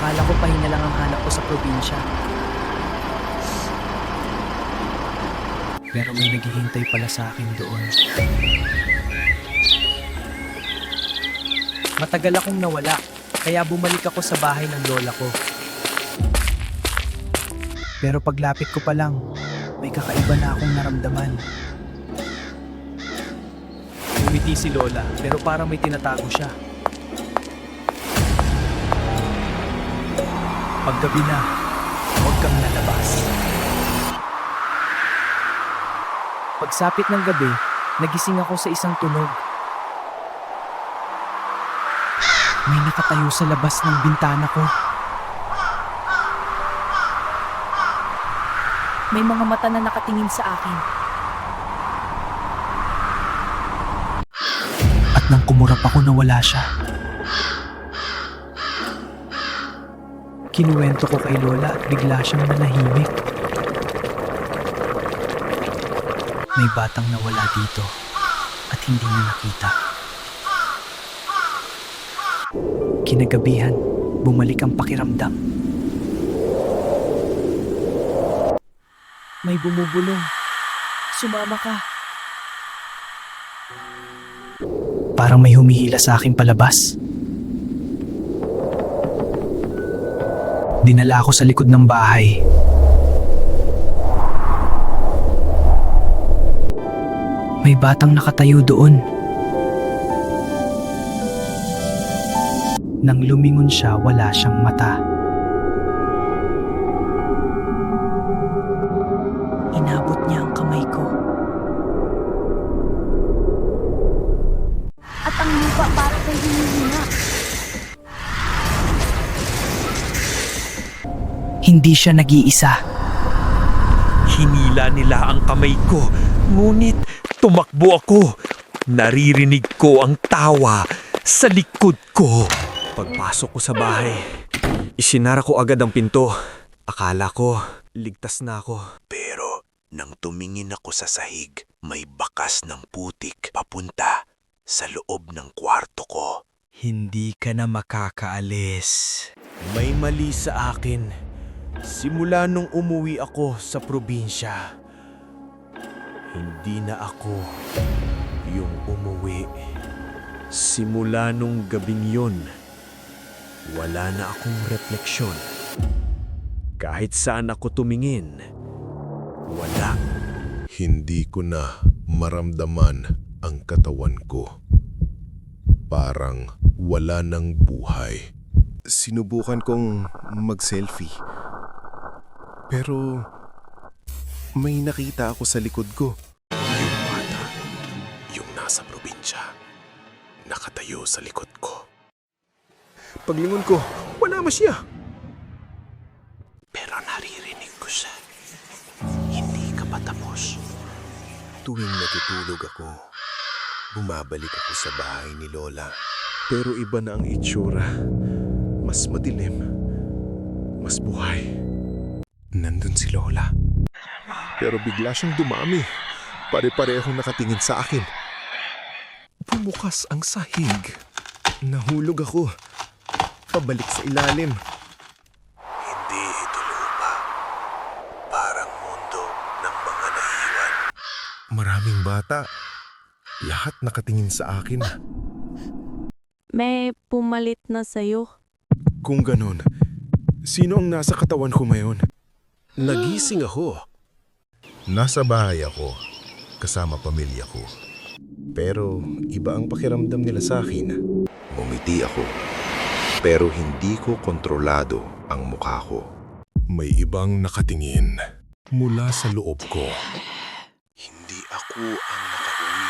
Akala ko pahinga lang ang hanap ko sa probinsya. Pero may naghihintay pala sa akin doon. Matagal akong nawala, kaya bumalik ako sa bahay ng lola ko. Pero paglapit ko pa lang, may kakaiba na akong naramdaman. Umiti si lola, pero parang may tinatago siya. Paggabi na, huwag kang lalabas. Pagsapit ng gabi, nagising ako sa isang tunog. May nakatayo sa labas ng bintana ko. May mga mata na nakatingin sa akin. At nang kumurap ako na wala siya. Kinuwento ko kay lola at bigla siyang nanahimik. May batang nawala dito at hindi niya nakita. Kinagabihan, bumalik ang pakiramdam. May bumubulong. Sumama ka. Parang may humihila sa akin palabas. Dinala ako sa likod ng bahay. May batang nakatayo doon. Nang lumingon siya, wala siyang mata. Inabot niya ang kamay ko. At ang lupa para kay hinihina. Hindi siya nag-iisa. Hinila nila ang kamay ko, ngunit tumakbo ako. Naririnig ko ang tawa sa likod ko. Pagpasok ko sa bahay, isinara ko agad ang pinto. Akala ko, ligtas na ako. Pero nang tumingin ako sa sahig, may bakas ng putik papunta sa loob ng kwarto ko. Hindi ka na makakaalis. May mali sa akin. Simula nung umuwi ako sa probinsya, hindi na ako yung umuwi. Simula nung gabing yun, wala na akong refleksyon. Kahit saan ako tumingin, wala. Hindi ko na maramdaman ang katawan ko. Parang wala ng buhay. Sinubukan kong mag-selfie. Pero may nakita ako sa likod ko. Yung bata, yung nasa probinsya, nakatayo sa likod ko. Paglingon ko, wala ma siya. Pero naririnig ko siya. Hindi ka pa tapos. Tuwing natutulog ako, bumabalik ako sa bahay ni Lola. Pero iba na ang itsura. Mas madilim. Mas buhay. Nandun si Lola. Pero bigla siyang dumami. Pare-parehong nakatingin sa akin. Bumukas ang sahig. Nahulog ako. Pabalik sa ilalim. Hindi ito lupa. Parang mundo ng mga naiwan. Maraming bata. Lahat nakatingin sa akin. May pumalit na sa'yo. Kung ganun, sino ang nasa katawan ko ngayon? Nagising ako. Nasa bahay ako, kasama pamilya ko. Pero iba ang pakiramdam nila sa akin. Ngumiti ako. Pero hindi ko kontrolado ang mukha ko. May ibang nakatingin mula sa loob ko. Hindi ako ang nakauwi.